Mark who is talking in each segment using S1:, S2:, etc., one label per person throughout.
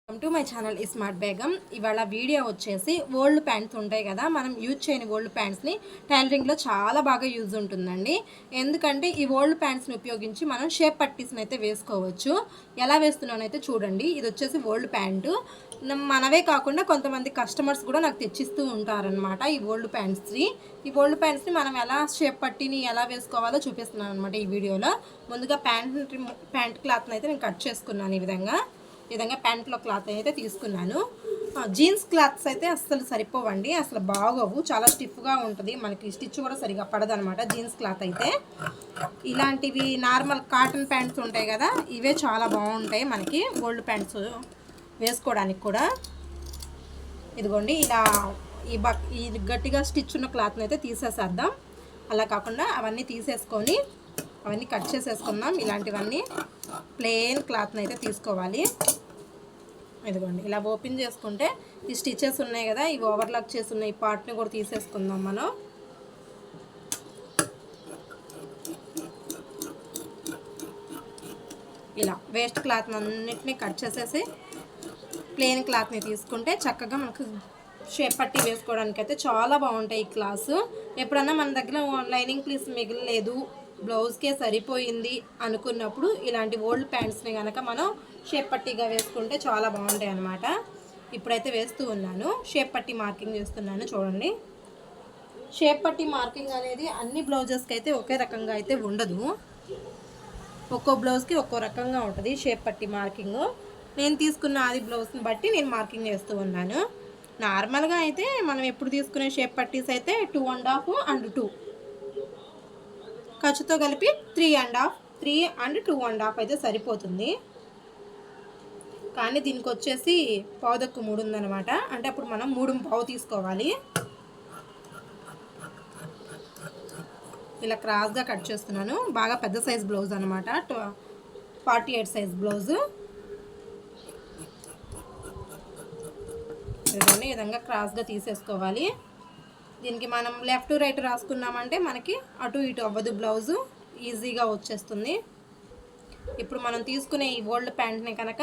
S1: Welcome to my channel smart Begum. ఇవాళ video వచ్చేసి old pants ఉంటాయి కదా, మనం యూజ్ చేయని ఓల్డ్ ప్యాంట్స్ని టైలరింగ్లో చాలా బాగా యూజ్ ఉంటుందండి. ఎందుకంటే ఈ ఓల్డ్ ప్యాంట్స్ని ఉపయోగించి మనం షేప్ పట్టీస్ని అయితే వేసుకోవచ్చు. ఎలా వేస్తున్నానైతే చూడండి. ఇది వచ్చేసి ఓల్డ్ ప్యాంటు. మనవే కాకుండా కొంతమంది కస్టమర్స్ కూడా నాకు తెచ్చిస్తూ ఉంటారనమాట ఈ ఓల్డ్ ప్యాంట్స్ని. ఈ ఓల్డ్ ప్యాంట్స్ని మనం ఎలా షేప్ పట్టీని ఎలా వేసుకోవాలో చూపిస్తున్నాను అనమాట ఈ వీడియోలో. ముందుగా ప్యాంట్ క్లాత్ని అయితే నేను కట్ చేసుకున్నాను. ఈ విధంగా ప్యాంట్లో క్లాత్ అయితే తీసుకున్నాను. జీన్స్ క్లాత్స్ అయితే అస్సలు సరిపోవండి, అసలు బాగోవు, చాలా స్టిఫ్గా ఉంటుంది, మనకి స్టిచ్ కూడా సరిగా పడదనమాట జీన్స్ క్లాత్ అయితే. ఇలాంటివి నార్మల్ కాటన్ ప్యాంట్స్ ఉంటాయి కదా, ఇవే చాలా బాగుంటాయి మనకి ఓల్డ్ ప్యాంట్స్ వేసుకోవడానికి కూడా. ఇదిగోండి ఇలా ఈ గట్టిగా స్టిచ్ ఉన్న క్లాత్ని అయితే తీసేసేద్దాం. అలా కాకుండా అవన్నీ తీసేసుకొని అవన్నీ కట్ చేసేసుకుందాం. ఇలాంటివన్నీ ప్లెయిన్ క్లాత్ని అయితే తీసుకోవాలి. ఇదిగోండి ఇలా ఓపెన్ చేసుకుంటే ఈ స్టిచెస్ ఉన్నాయి కదా, ఇవి ఓవర్లాక్ చేసి ఉన్న ఈ పార్ట్ని కూడా తీసేసుకుందాం మనం. ఇలా వేస్ట్ క్లాత్ అన్నిటినీ కట్ చేసేసి ప్లెయిన్ క్లాత్ని తీసుకుంటే చక్కగా మనకు షేప్ పట్టి వేసుకోవడానికి అయితే చాలా బాగుంటాయి ఈ క్లాస్. ఎప్పుడన్నా మన దగ్గర లైనింగ్ పీస్ మిగిలిలేదు, బ్లౌజ్కే సరిపోయింది అనుకున్నప్పుడు ఇలాంటి ఓల్డ్ ప్యాంట్స్ని కనుక మనం షేప్ పట్టీగా వేసుకుంటే చాలా బాగుంటాయి అన్నమాట. ఇప్పుడైతే వేస్తూ ఉన్నాను, షేప్ పట్టీ మార్కింగ్ చేస్తున్నాను. చూడండి, షేప్ పట్టీ మార్కింగ్ అనేది అన్ని బ్లౌజెస్కి అయితే ఒకే రకంగా అయితే ఉండదు, ఒక్కో బ్లౌజ్కి ఒక్కో రకంగా ఉంటుంది షేప్ పట్టీ మార్కింగ్. నేను తీసుకున్న ఆది బ్లౌజ్ని బట్టి నేను మార్కింగ్ చేస్తూ ఉన్నాను. నార్మల్గా అయితే మనం ఎప్పుడు తీసుకునే షేప్ పట్టీస్ అయితే 2.5 and 2, ఖర్చుతో కలిపి 3 and 2.5 అయితే సరిపోతుంది. కానీ దీనికి వచ్చేసి పావుదక్కు 3 ఉందన్నమాట, అంటే అప్పుడు మనం 3.5 తీసుకోవాలి. ఇలా క్రాస్గా కట్ చేస్తున్నాను. బాగా పెద్ద సైజ్ బ్లౌజ్ అనమాట, 48 సైజ్ బ్లౌజు. ఈ విధంగా క్రాస్గా తీసేసుకోవాలి. దీనికి మనం లెఫ్ట్ రైట్ రాసుకున్నామంటే మనకి అటు ఇటు అవ్వదు, బ్లౌజు ఈజీగా వచ్చేస్తుంది. ఇప్పుడు మనం తీసుకునే ఈ ఓల్డ్ ప్యాంట్ని కనుక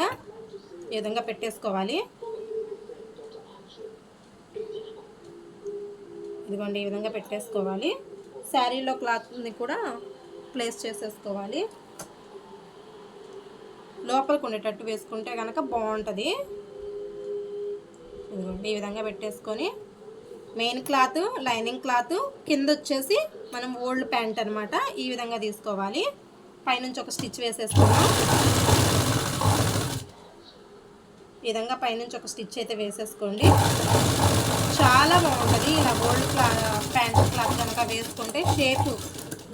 S1: ఈ విధంగా పెట్టేసుకోవాలి. ఇదిగోండి ఈ విధంగా పెట్టేసుకోవాలి. శారీలో క్లాత్ని కూడా ప్లేస్ చేసేసుకోవాలి. లోపలికి ఉండేటట్టు వేసుకుంటే కనుక బాగుంటుంది. ఇదిగోండి ఈ విధంగా పెట్టేసుకొని మెయిన్ క్లాత్, లైనింగ్ క్లాత్, కింద వచ్చేసి మనం ఓల్డ్ ప్యాంట్ అనమాట ఈ విధంగా తీసుకోవాలి. పైనుంచి ఒక స్టిచ్ వేసేసుకున్నాం. ఈ విధంగా పైనుంచి ఒక స్టిచ్ అయితే వేసేసుకోండి. చాలా బాగుంటుంది ఇలా ఓల్డ్ ప్యాంట్ క్లాత్ కనుక వేసుకుంటే. షేప్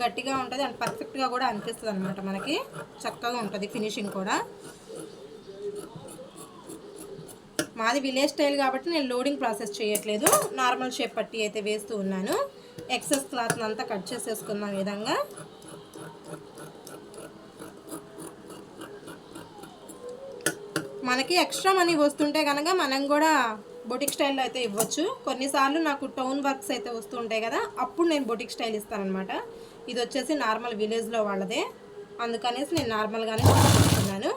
S1: గట్టిగా ఉంటుంది అండ్ పర్ఫెక్ట్గా కూడా అనిపిస్తుంది అనమాట, మనకి చక్కగా ఉంటుంది ఫినిషింగ్ కూడా. మాది విలేజ్ స్టైల్ కాబట్టి నేను లోడింగ్ ప్రాసెస్ చేయట్లేదు, నార్మల్ షేప్ పట్టి అయితే వేస్తూ ఉన్నాను. ఎక్సెస్ క్లాత్ని అంతా కట్ చేసేసుకున్నాం ఈ విధంగా. మనకి ఎక్స్ట్రా మనీ వస్తుంటే కనుక మనం కూడా బొటిక్ స్టైల్లో అయితే ఇవ్వచ్చు. కొన్నిసార్లు నాకు టౌన్ వర్క్స్ అయితే వస్తుంటాయి కదా, అప్పుడు నేను బొటిక్ స్టైల్ ఇస్తానమాట. ఇది వచ్చేసి నార్మల్ విలేజ్లో వాళ్ళదే, అందుకనేసి నేను నార్మల్గానే తీసుకున్నాను.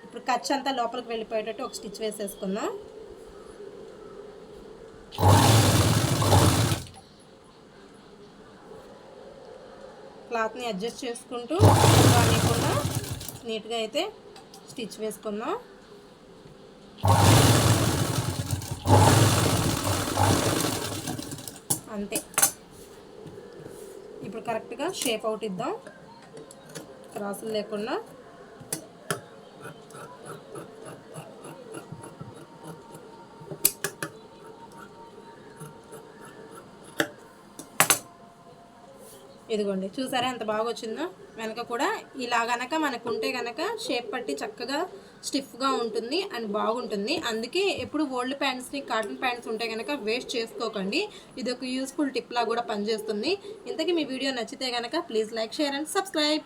S1: ఇప్పుడు ఖర్చు అంతా లోపలికి వెళ్ళిపోయేటట్టు ఒక స్టిచ్ వేసేసుకుందాం. క్లాత్ని అడ్జస్ట్ చేసుకుంటూ రానికుండా నీట్గా అయితే స్టిచ్ వేసుకుందాం. అంతే. ఇప్పుడు కరెక్ట్గా షేప్ అవుట్ ఇద్దాం, క్రాసులు లేకుండా. ఇదిగోండి చూసారా ఎంత బాగా వచ్చిందో. వెనక కూడా ఇలా గనక మనకు ఉంటే కనుక షేప్ పట్టి చక్కగా స్టిఫ్గా ఉంటుంది అండ్ బాగుంటుంది. అందుకే ఎప్పుడు ఓల్డ్ ప్యాంట్స్ని, కాటన్ ప్యాంట్స్ ఉంటే కనుక వేస్ట్ చేసుకోకండి. ఇది ఒక యూస్ఫుల్ టిప్లా కూడా పనిచేస్తుంది. ఇంతకీ మీ వీడియో నచ్చితే కనుక please like, share and subscribe.